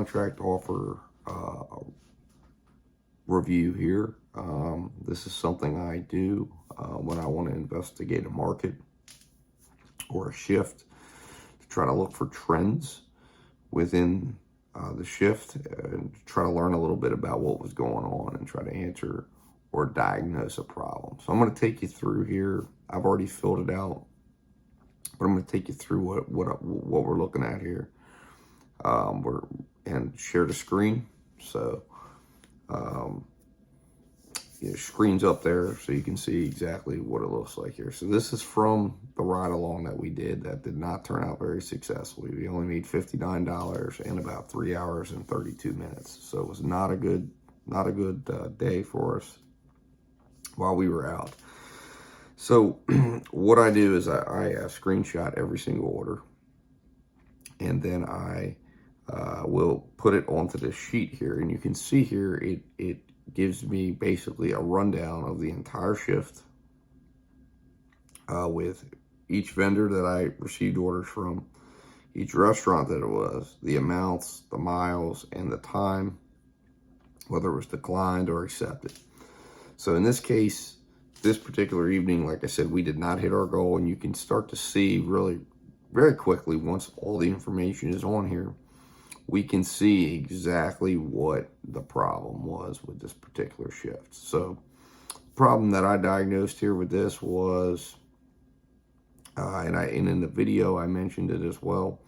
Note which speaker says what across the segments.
Speaker 1: contract offer review here. This is something I do when I want to investigate a market or a shift, to try to look for trends within the shift and try to learn a little bit about what was going on and try to answer or diagnose a problem. So I'm going to take you through here. I've already filled it out, but I'm going to take you through what we're looking at here. And share the screen. So screen's up there so you can see exactly what it looks like here. So this is from the ride-along that we did that did not turn out very successfully. We only made $59 in about 3 hours and 32 minutes. So it was not a good day for us while we were out. So what I do is I screenshot every single order, and then I will put it onto this sheet here. And you can see here it gives me basically a rundown of the entire shift with each vendor that I received orders from, each restaurant that it was, the amounts, the miles, and the time, whether it was declined or accepted. So in this case, this particular evening, like I said, we did not hit our goal, and you can start to see really very quickly, once all the information is on here, we can see exactly what the problem was with this particular shift. So the problem that I diagnosed here with this was, and in the video I mentioned it as well,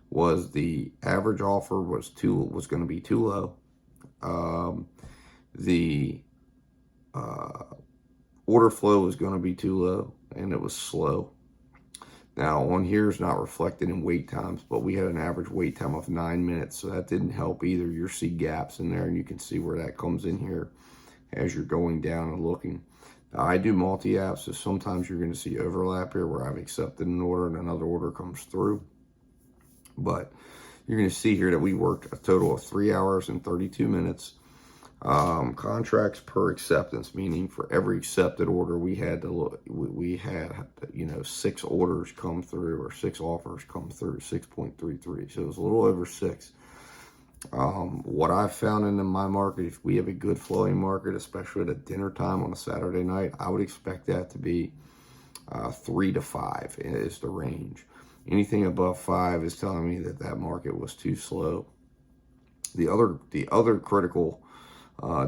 Speaker 1: was the average offer was going to be too low. The order flow was going to be too low, and it was slow. Now, on here is not reflected in wait times, but we had an average wait time of 9 minutes, so that didn't help either. You'll see gaps in there, and you can see where that comes in here as you're going down and looking. Now, I do multi-apps, so sometimes you're going to see overlap here where I've accepted an order and another order comes through. But you're going to see here that we worked a total of 3 hours and 32 minutes. Contracts per acceptance, meaning for every accepted order we had 6 orders come through, or 6 offers come through, 6.33. So it was a little over 6. What I've found in my market, if we have a good flowing market, especially at a dinner time on a Saturday night, I would expect that to be 3 to 5 is the range. Anything above 5 is telling me that market was too slow. The other critical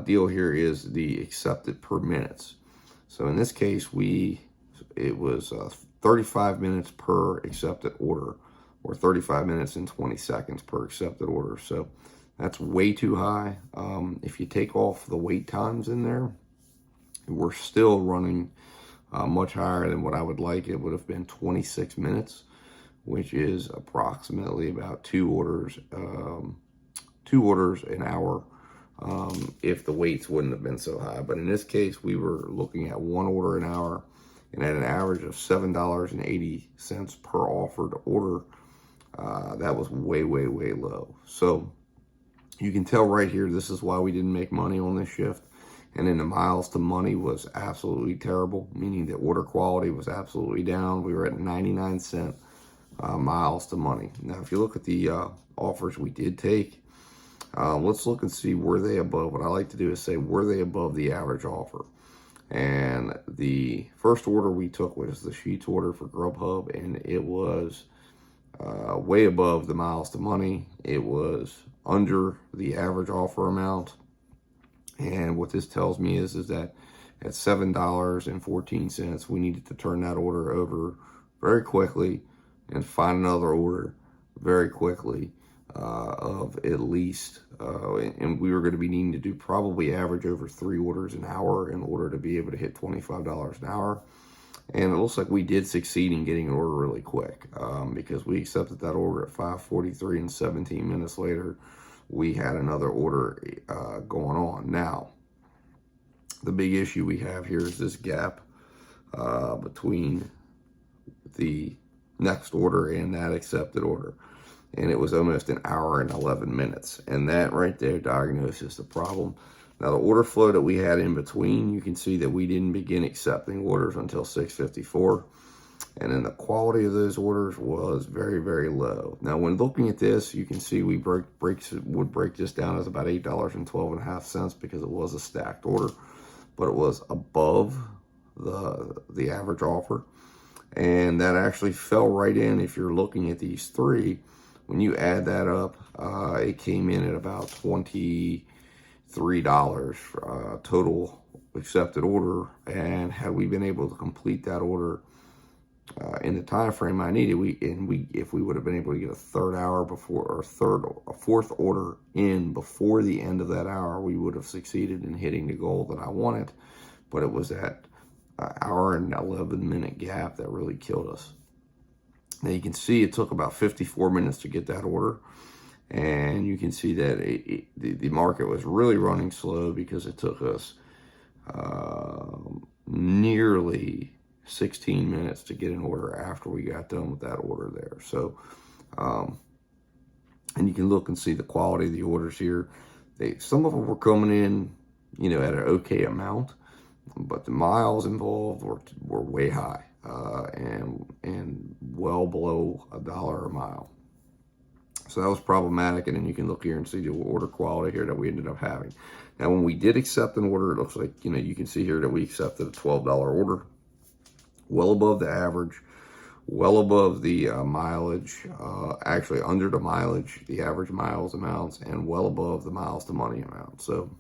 Speaker 1: deal here is the accepted per minutes. So in this case, it was 35 minutes per accepted order, or 35 minutes and 20 seconds per accepted order. So that's way too high. If you take off the wait times in there, we're still running much higher than what I would like. It would have been 26 minutes, which is approximately about 2 orders an hour. If the weights wouldn't have been so high. But in this case, we were looking at 1 order an hour, and at an average of $7.80 per offered order. That was way, way, way low. So you can tell right here, this is why we didn't make money on this shift. And then the miles to money was absolutely terrible, meaning that order quality was absolutely down. We were at 99-cent miles to money. Now, if you look at the offers we did take, let's look and see, were they above? What I like to do is say, were they above the average offer? And the first order we took was the Sheets order for GrubHUB, and it was way above the miles to money. It was under the average offer amount. And what this tells me is that at $7.14, we needed to turn that order over very quickly and find another order very quickly. Of at least, and we were going to be needing to do probably average over 3 orders an hour in order to be able to hit $25 an hour. And it looks like we did succeed in getting an order really quick, because we accepted that order at 5:43, and 17 minutes later, we had another order going on. Now, the big issue we have here is this gap between the next order and that accepted order. And it was almost an hour and 11 minutes. And that right there diagnoses the problem. Now, the order flow that we had in between, you can see that we didn't begin accepting orders until 6:54. And then the quality of those orders was very, very low. Now, when looking at this, you can see we would break this down as about $8.12.5 because it was a stacked order, but it was above the average offer. And that actually fell right in. If you're looking at these three, when you add that up, it came in at about $23 total accepted order. And had we been able to complete that order in the time frame I needed, if we would have been able to get a third hour before, or a fourth order in before the end of that hour, we would have succeeded in hitting the goal that I wanted. But it was that hour and 11-minute gap that really killed us. Now you can see it took about 54 minutes to get that order, and you can see that the market was really running slow because it took us nearly 16 minutes to get an order after we got done with that order there. So, and you can look and see the quality of the orders here. Some of them were coming in, at an okay amount, but the miles involved were way high, and well below $1 a mile. So that was problematic. And then you can look here and see the order quality here that we ended up having. Now, when we did accept an order, it looks like, you can see here that we accepted a $12 order, well above the average, well above the mileage, actually under the mileage, the average miles amounts, and well above the miles to money amount. So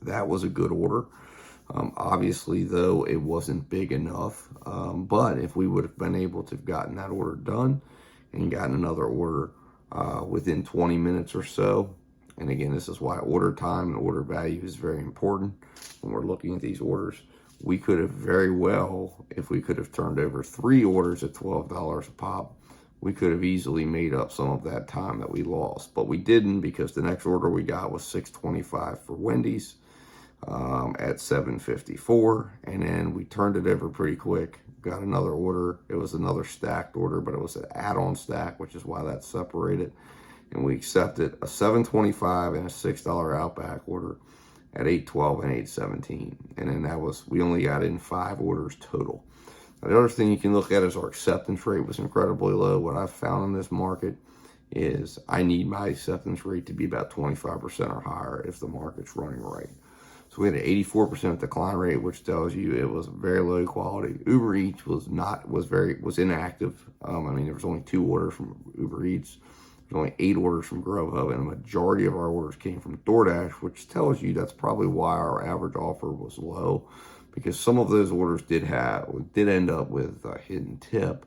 Speaker 1: that was a good order. Obviously, though, it wasn't big enough. But if we would have been able to have gotten that order done and gotten another order within 20 minutes or so, and again, this is why order time and order value is very important when we're looking at these orders. We could have very well, if we could have turned over 3 orders at $12 a pop, we could have easily made up some of that time that we lost. But we didn't, because the next order we got was $6.25 for Wendy's at $7.54, and then we turned it over pretty quick. Got another order. It was another stacked order, but it was an add-on stack, which is why that's separated. And we accepted a $7.25 and a $6 Outback order at $8.12 and $8.17. And then we only got in 5 orders total. Now, the other thing you can look at is our acceptance rate was incredibly low. What I've found in this market is I need my acceptance rate to be about 25% or higher if the market's running right. So we had an 84% decline rate, which tells you it was very low quality. UberEats was inactive. There was only 2 orders from UberEats. There's only 8 orders from GrubHUB, and a majority of our orders came from DoorDash, which tells you that's probably why our average offer was low, because some of those orders did end up with a hidden tip.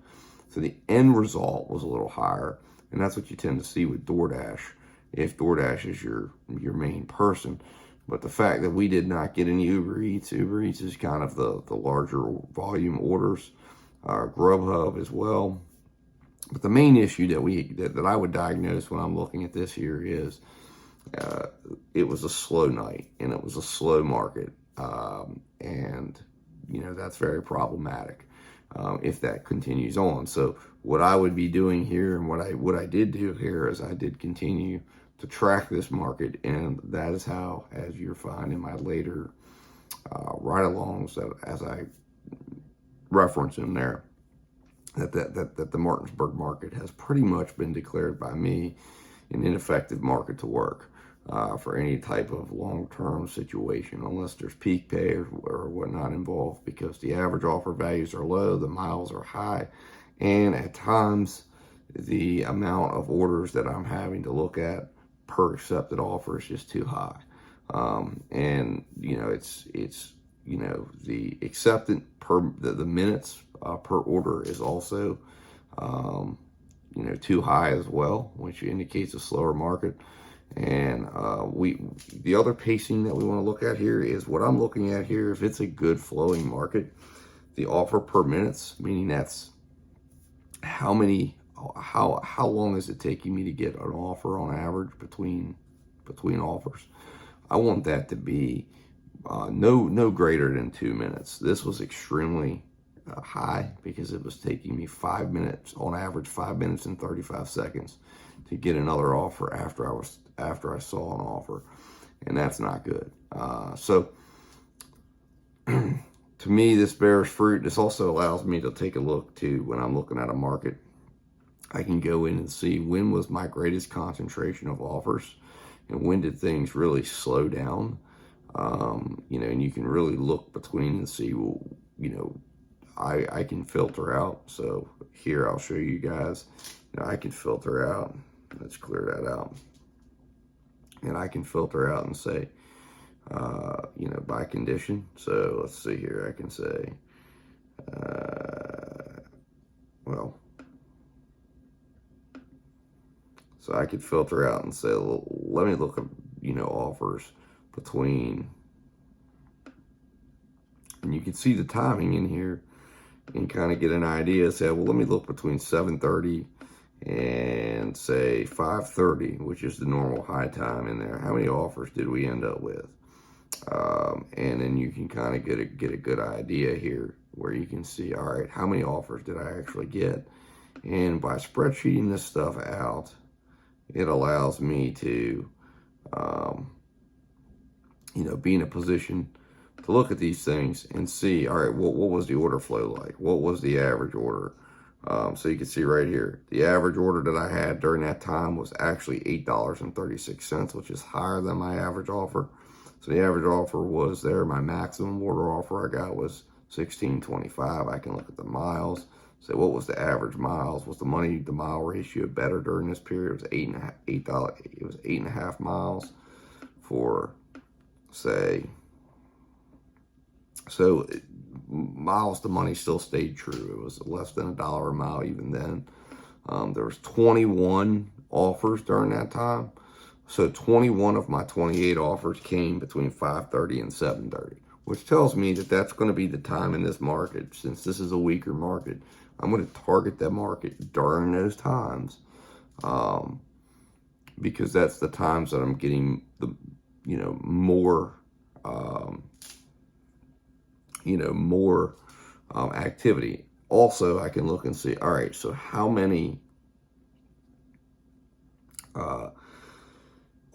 Speaker 1: So the end result was a little higher, and that's what you tend to see with DoorDash, if DoorDash is your main person. But the fact that we did not get any Uber Eats is kind of the larger volume orders, GrubHUB as well. But the main issue that I would diagnose when I'm looking at this here is it was a slow night and it was a slow market, and that's very problematic if that continues on. So what I would be doing here, and what I did do here, is I did continue to track this market, and that is how, as you'll find in my later ride-alongs, that as I reference in there, that the Martinsburg market has pretty much been declared by me an ineffective market to work for any type of long-term situation, unless there's peak pay or whatnot involved, because the average offer values are low, the miles are high, and at times the amount of orders that I'm having to look at per accepted offer is just too high. And it's the acceptance per the minutes per order is also too high as well, which indicates a slower market. And the other pacing that we want to look at here is what I'm looking at here. If it's a good flowing market, the offer per minutes, meaning that's how long is it taking me to get an offer on average between offers. I want that to be no greater than 2 minutes. This was extremely high because it was taking me 5 minutes, on average 5 minutes and 35 seconds to get another offer after I saw an offer, and that's not good. So to me, this bears fruit. This also allows me to take a look too when I'm looking at a market. I can go in and see when was my greatest concentration of offers and when did things really slow down. And you can really look between and see, well, I can filter out. So here I'll show you guys. I can filter out. Let's clear that out. And I can filter out and say, by condition. So let's see here. I can say, so I could filter out and say, well, let me look at, offers between, and you can see the timing in here and kind of get an idea. Say, well, let me look between 7:30 and say 5:30, which is the normal high time in there. How many offers did we end up with? And then you can kind of get a good idea here where you can see, all right, how many offers did I actually get? And by spreadsheeting this stuff out, it allows me to, be in a position to look at these things and see, all right, what was the order flow like? What was the average order? So you can see right here, the average order that I had during that time was actually $8.36, which is higher than my average offer. So the average offer was there. My maximum order offer I got was $16.25. I can look at the miles. Say, what was the average miles? Was the money to mile ratio better during this period? It was eight and a half miles for, say, so miles to money still stayed true. It was less than $1 a mile even then. There was 21 offers during that time. So 21 of my 28 offers came between 5:30 and 7:30, which tells me that that's going to be the time in this market. Since this is a weaker market, I'm going to target that market during those times, because that's the times that I'm getting the, more, activity. Also, I can look and see, all right, so how many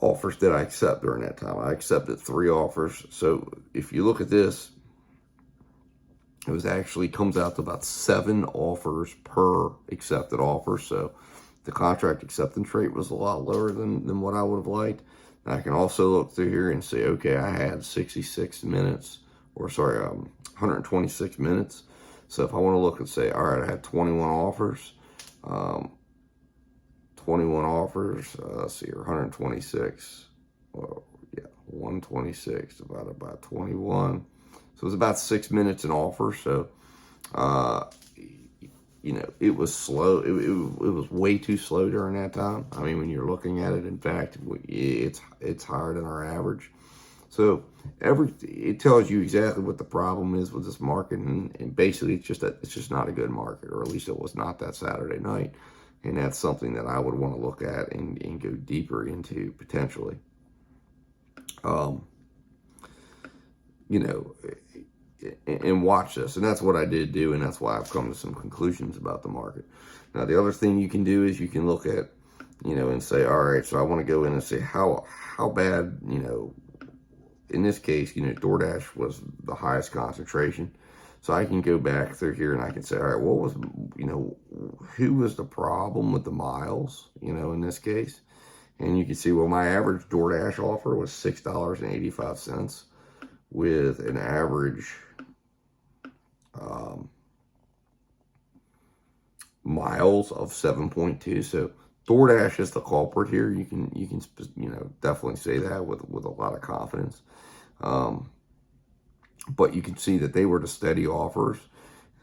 Speaker 1: offers did I accept during that time? I accepted 3 offers. So if you look at this, it was actually comes out to about 7 offers per accepted offer. So the contract acceptance rate was a lot lower than what I would have liked. And I can also look through here and say, okay, I had 126 minutes. So if I want to look and say, all right, I had 21 offers, 21 offers, let's see here, 126, 126 divided by 21. So it was about 6 minutes an offer. So, it was slow. It was way too slow during that time. I mean, when you're looking at it, in fact, it's higher than our average. So it tells you exactly what the problem is with this market, and basically it's just not a good market, or at least it was not that Saturday night. And that's something that I would want to look at and go deeper into potentially. And watch this. And that's what I did do, and that's why I've come to some conclusions about the market. Now, the other thing you can do is you can look at, and say, all right, so I want to go in and say how bad, in this case, DoorDash was the highest concentration. So I can go back through here and I can say, all right, what was, who was the problem with the miles, in this case? And you can see, well, my average DoorDash offer was $6.85 with an average miles of 7.2. So DoorDash is the culprit here. You can definitely say that with a lot of confidence. But you can see that they were the steady offers.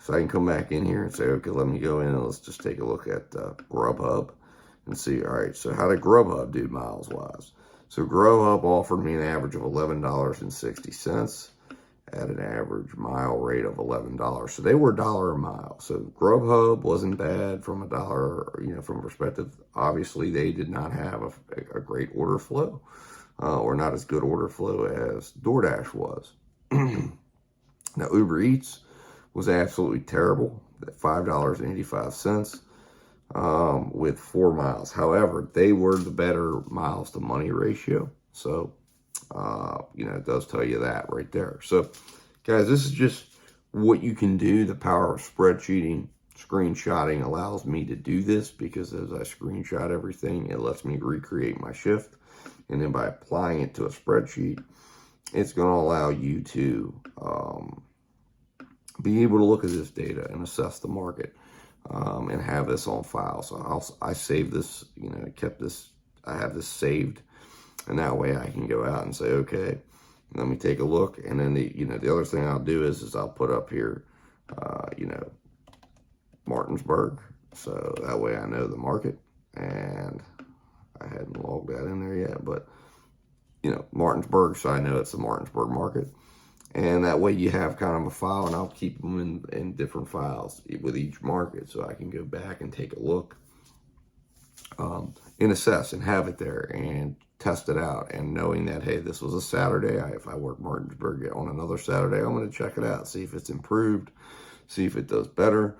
Speaker 1: So I can come back in here and say, okay, let me go in and let's just take a look at GrubHUB and see, all right, so how did GrubHUB do miles-wise? So GrubHUB offered me an average of $11.60 at an average mile rate of $11. So they were $1 a mile. So GrubHUB wasn't bad from $1, from perspective. Obviously, they did not have a great order flow, or not as good order flow as DoorDash was. Now, UberEats was absolutely terrible at $5.85 with 4 miles. However, they were the better miles to money ratio. So, it does tell you that right there. So, guys, this is just what you can do, the power of spreadsheeting, screenshotting allows me to do this, because as I screenshot everything, it lets me recreate my shift. And then by applying it to a spreadsheet, it's going to allow you to be able to look at this data and assess the market, and have this on file. So I saved this, kept this, I have this saved, and that way I can go out and say, okay, let me take a look. And then the other thing I'll do is I'll put up here, Martinsburg. So that way I know the market, and I hadn't logged that in there yet, but Martinsburg, so I know it's the Martinsburg market. And that way you have kind of a file, and I'll keep them in different files with each market, so I can go back and take a look, and assess and have it there and test it out. And knowing that, hey, this was a Saturday, if I work Martinsburg on another Saturday, I'm going to check it out, see if it's improved, see if it does better.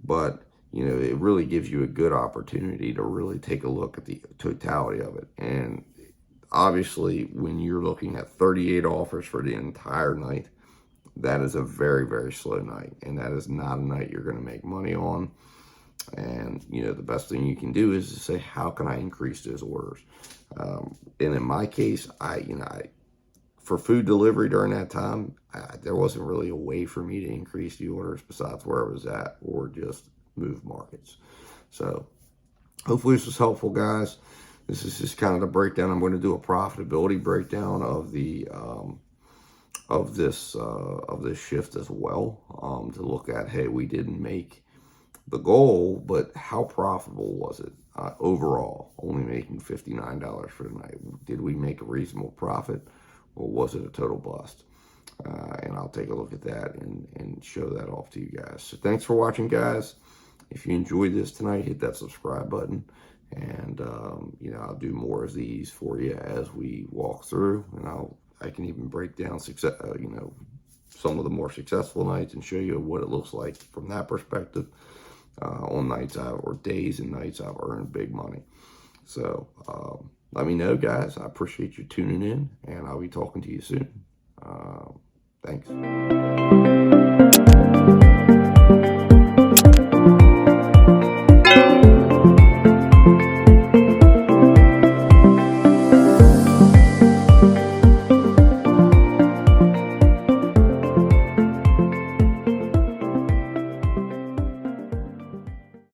Speaker 1: But it really gives you a good opportunity to really take a look at the totality of it. And obviously, when you're looking at 38 offers for the entire night, that is a very, very slow night, and that is not a night you're going to make money on. And the best thing you can do is to say, how can I increase those orders? And in my case, for food delivery during that time, there wasn't really a way for me to increase the orders besides where I was at, or just move markets. So hopefully this was helpful, guys. This is just kind of the breakdown. I'm going to do a profitability breakdown of the of this shift as well, to look at, hey, we didn't make the goal, but how profitable was it overall? Only making $59 for the night. Did we make a reasonable profit, or was it a total bust? And I'll take a look at that and show that off to you guys. So thanks for watching, guys. If you enjoyed this tonight, hit that subscribe button. And, I'll do more of these for you as we walk through, and I can even break down success, some of the more successful nights, and show you what it looks like from that perspective, on nights or days and nights I've earned big money. So, let me know, guys. I appreciate you tuning in, and I'll be talking to you soon. Thanks.